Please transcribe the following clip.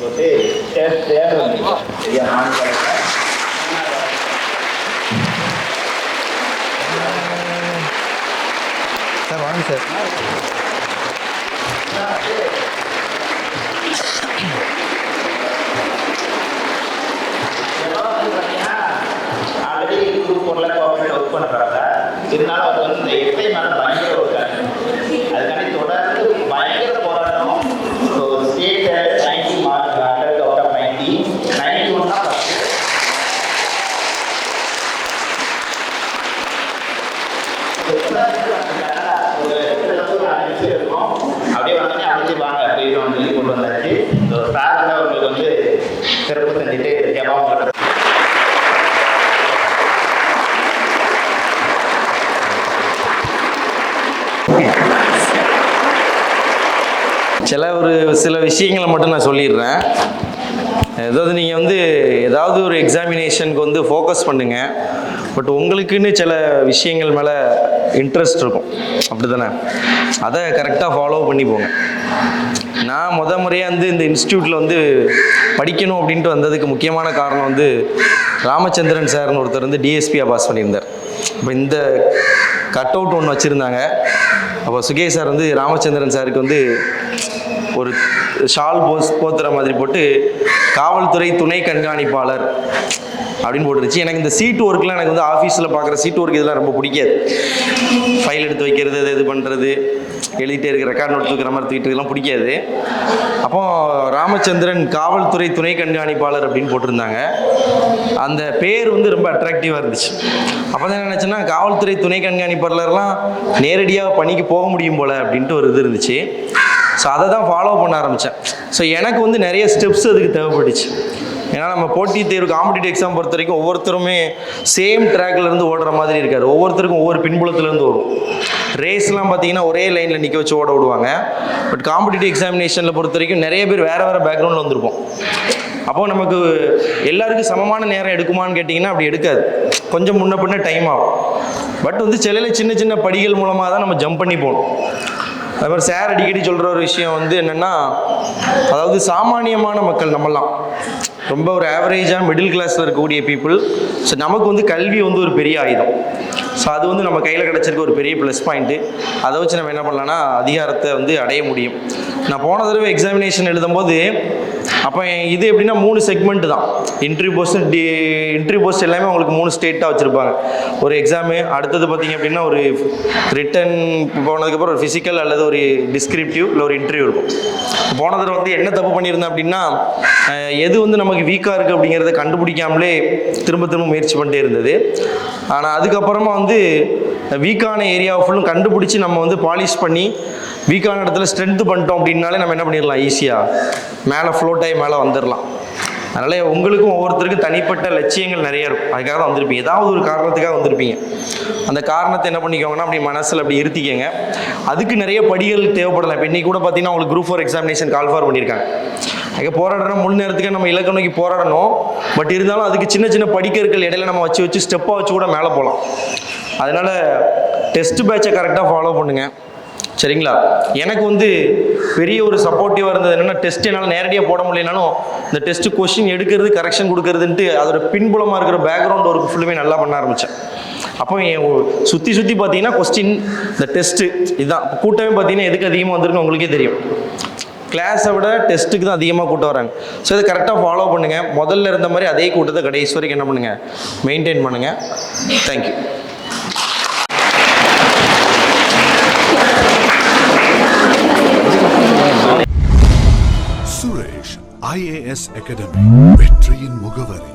போட்டு தேவை சார் வாங்க சார். ஆல்ரெடி குரூப் 4ல கோஆப்ரேட் ஒர்க் பண்ணுறாங்க. இதனால அவர் வந்து இந்த எஸ்ஐ மேலே பயங்கர இருக்காங்க. அதுக்காண்டி தொடர்ந்து பயங்கர போராட்டம். So state 90 mark 100 out of 90 91 தான் இருக்கும். அப்படியே வந்தோடனே அமைச்சிருவாங்க அப்படின்னு சொல்லி கொண்டு வந்தாச்சு. சார் அவங்களுக்கு வந்து சிறப்பு செஞ்சுட்டு ஜபாவும் சில விஷயங்களை மட்டும் நான் சொல்லிடுறேன். ஏதாவது நீங்கள் வந்து ஏதாவது ஒரு எக்ஸாமினேஷனுக்கு வந்து ஃபோக்கஸ் பண்ணுங்கள். பட் உங்களுக்குன்னு சில விஷயங்கள் மேலே இன்ட்ரெஸ்ட் இருக்கும், அப்படி தானே? அதை கரெக்டாக ஃபாலோ பண்ணி போங்க. நான் முறையாக வந்து இந்த இன்ஸ்டியூட்டில் வந்து படிக்கணும் அப்படின்ட்டு வந்ததுக்கு முக்கியமான காரணம் வந்து ராமச்சந்திரன் சார்னு ஒருத்தர் வந்து டிஎஸ்பியாக பாஸ் பண்ணியிருந்தார். இப்போ இந்த கட் அவுட் ஒன்று வச்சுருந்தாங்க. அப்போ சுகேஷ் சார் வந்து ராமச்சந்திரன் சாருக்கு வந்து ஒரு ஷால் போத்துற மாதிரி போட்டு காவல்துறை துணை கண்காணிப்பாளர் அப்படின்னு போட்டுருச்சு. எனக்கு இந்த சீட் ஒர்க்லாம் எனக்கு வந்து ஆஃபீஸில் பார்க்குற சீட் ஒர்க் இதெல்லாம் ரொம்ப பிடிக்காது. ஃபைல் எடுத்து வைக்கிறது, அது இது பண்ணுறது, எழுதிட்டே இருக்கிற ரெக்கார்ட் நோட் தூக்கிற மாதிரி தூக்கிட்டு இதெல்லாம் பிடிக்காது. அப்போ ராமச்சந்திரன் காவல்துறை துணை கண்காணிப்பாளர் அப்படின்னு போட்டிருந்தாங்க. அந்த பேர் வந்து ரொம்ப அட்ராக்டிவாக இருந்துச்சு. அப்போ தான் நினச்சேன்னா காவல்துறை துணை கண்காணிப்பாளர்லாம் நேரடியாக பணிக்கு போக முடியும் போல் அப்படின்ட்டு ஒரு இது இருந்துச்சு. ஸோ அதை தான் ஃபாலோ பண்ண ஆரம்பித்தேன். ஸோ எனக்கு வந்து நிறைய ஸ்டெப்ஸ் அதுக்கு தேவைப்பட்டுச்சு. ஏன்னா நம்ம போட்டித் தேர்வு காம்படிட்டிவ் எக்ஸாம் பொறுத்த வரைக்கும் ஒவ்வொருத்தருமே சேம் ட்ராக்லேருந்து ஓடுற மாதிரி இருக்காது. ஒவ்வொருத்தருக்கும் ஒவ்வொரு பின்புலத்துலேருந்து வரும். ரேஸ்லாம் பார்த்தீங்கன்னா ஒரே லைனில் நிற்க வச்சு ஓட விடுவாங்க. பட் காம்படிட்டிவ் எக்ஸாமினேஷனில் பொறுத்த வரைக்கும் நிறைய பேர் வேறு வேறு பேக்ரவுண்டில் வந்திருப்போம். அப்போது நமக்கு எல்லாருக்கும் சமமான நேரம் எடுக்குமான்னு கேட்டிங்கன்னா அப்படி எடுக்காது. கொஞ்சம் முன்ன பின்ன டைம் ஆகும். பட் வந்து சின்ன சின்ன படிகள் மூலமாக தான் நம்ம ஜம்ப் பண்ணி போகணும். அது மாதிரி சார் அடிக்கடி சொல்கிற ஒரு விஷயம் வந்து என்னென்னா, அதாவது சாமானியமான மக்கள் நம்மலாம் ரொம்ப ஒரு ஆவரேஜாக மிடில் கிளாஸில் இருக்கக்கூடிய பீப்புள். ஸோ நமக்கு வந்து கல்வி வந்து ஒரு பெரிய ஆயுதம். ஸோ அது வந்து நம்ம கையில் கிடச்சிருக்க ஒரு பெரிய ப்ளஸ் பாயிண்ட்டு. அதை வச்சு நம்ம என்ன பண்ணலாம்னா அதிகாரத்தை வந்து அடைய முடியும். நான் போன தடவை எக்ஸாமினேஷன் எழுதும்போது அப்போ இது எப்படின்னா 3 செக்மெண்ட் தான். இன்டர்வியூ போஸ்ட் எல்லாமே உங்களுக்கு 3 ஸ்டேட்டாக வச்சுருப்பாங்க. ஒரு எக்ஸாமு, அடுத்தது பார்த்திங்க அப்படின்னா ஒரு ரிட்டன் போனதுக்கப்புறம் ஒரு ஃபிசிக்கல் அல்லது ஒரு டிஸ்கிரிப்டிவ் இல்லை ஒரு இன்டர்வியூ இருக்கும். போன தடவை வந்து என்ன தப்பு பண்ணியிருந்தேன் அப்படின்னா, எது வந்து நமக்கு வீக்காக இருக்குது அப்படிங்கிறத கண்டுபிடிக்காமலே திரும்ப முயற்சி பண்ணிட்டே இருந்தது. ஆனால் அதுக்கப்புறமா வந்து வீக்கான ஏரியாவை ஃபுல்லும் கண்டுபிடிச்சி நம்ம வந்து பாலிஷ் பண்ணி வீக்கான இடத்துல ஸ்ட்ரென்த்து பண்ணிட்டோம் அப்படின்னாலே நம்ம என்ன பண்ணிடலாம், ஈஸியாக மேலே ஃப்ளோட் ஆகி மேலே வந்துடலாம். அதனால் உங்களுக்கும் ஒவ்வொருத்தருக்கும் தனிப்பட்ட லட்சியங்கள் நிறைய இருக்கும். அதுக்காக தான் வந்திருப்பீங்க, ஏதாவது ஒரு காரணத்துக்காக வந்திருப்பீங்க. அந்த காரணத்தை என்ன பண்ணிக்கோங்கன்னா அப்படி மனசில் அப்படி இருத்திக்கங்க. அதுக்கு நிறைய படிகள் தேவைப்படலாம். இப்போ இன்றைக்கி கூட பார்த்தீங்கன்னா உங்களுக்கு குரூப் 4 எக்ஸாமினேஷன் கால் ஃபார் பண்ணியிருக்காங்க. அங்கே போராடணும், முழு நேரத்துக்கு நம்ம இலக்கை நோக்கி போராடணும். பட் இருந்தாலும் அதுக்கு சின்ன படிக்கற்கள் இடையில நம்ம வச்சு ஸ்டெப்பாக வச்சு கூட மேலே போகலாம். அதனால் டெஸ்ட் பேட்சை கரெக்டாக ஃபாலோ பண்ணுங்கள், சரிங்களா? எனக்கு வந்து பெரிய ஒரு சப்போர்ட்டிவாக இருந்தது என்னென்னா, டெஸ்ட் என்னால் நேரடியாக போட முடியலனாலும் இந்த டெஸ்ட்டு கொஸ்டின் எடுக்கிறது, கரெக்ஷன் கொடுக்கறதுன்ட்டு அதோட பின்புலமாக இருக்கிற பேக்ரவுண்ட் ஒர்க் ஃபுல்லுமே நல்லா பண்ண ஆரம்பித்தேன். அப்போ சுற்றி பார்த்தீங்கன்னா கொஸ்டின், இந்த டெஸ்ட்டு இதுதான் கூட்டமே பார்த்தீங்கன்னா எதுக்கு அதிகமாக வந்திருக்கு உங்களுக்கே தெரியும். கிளாஸை விட டெஸ்ட்டுக்கு தான் அதிகமாக கூட்டம் வராங்க. ஸோ இதை கரெக்டாக ஃபாலோ பண்ணுங்கள். முதல்ல இருந்த மாதிரி அதே கூட்டத்தை கடைசி வரைக்கும் என்ன பண்ணுங்கள், மெயின்டைன் பண்ணுங்கள். தேங்க்யூ. சுரேஷ் IAS அகாடமி, வெற்றியின் முகவரி.